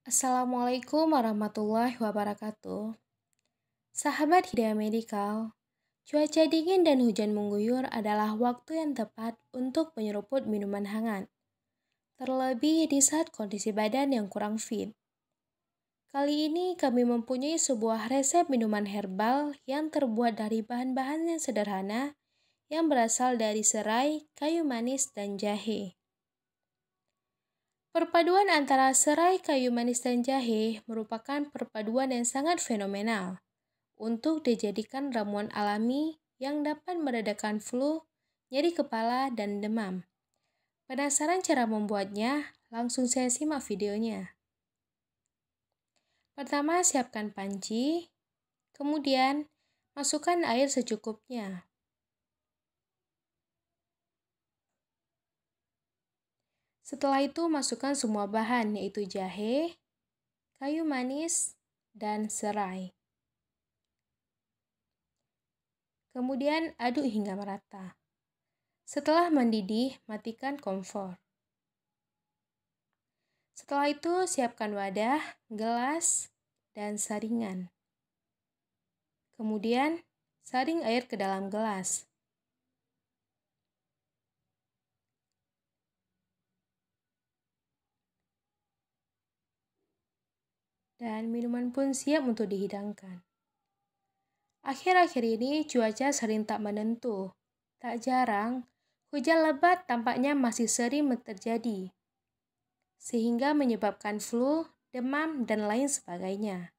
Assalamualaikum warahmatullahi wabarakatuh. Sahabat Hidayah Medical, cuaca dingin dan hujan mengguyur adalah waktu yang tepat untuk menyeruput minuman hangat. Terlebih di saat kondisi badan yang kurang fit. Kali ini kami mempunyai sebuah resep minuman herbal yang terbuat dari bahan-bahan yang sederhana yang berasal dari serai, kayu manis, dan jahe. Perpaduan antara serai, kayu manis, dan jahe merupakan perpaduan yang sangat fenomenal untuk dijadikan ramuan alami yang dapat meredakan flu, nyeri kepala, dan demam. Penasaran cara membuatnya? Langsung saya simak videonya. Pertama, siapkan panci, kemudian masukkan air secukupnya. Setelah itu masukkan semua bahan yaitu jahe, kayu manis, dan serai. Kemudian aduk hingga merata. Setelah mendidih, matikan kompor. Setelah itu siapkan wadah, gelas, dan saringan. Kemudian saring air ke dalam gelas. Dan minuman pun siap untuk dihidangkan. Akhir-akhir ini cuaca sering tak menentu. Tak jarang, hujan lebat tampaknya masih sering terjadi, sehingga menyebabkan flu, demam, dan lain sebagainya.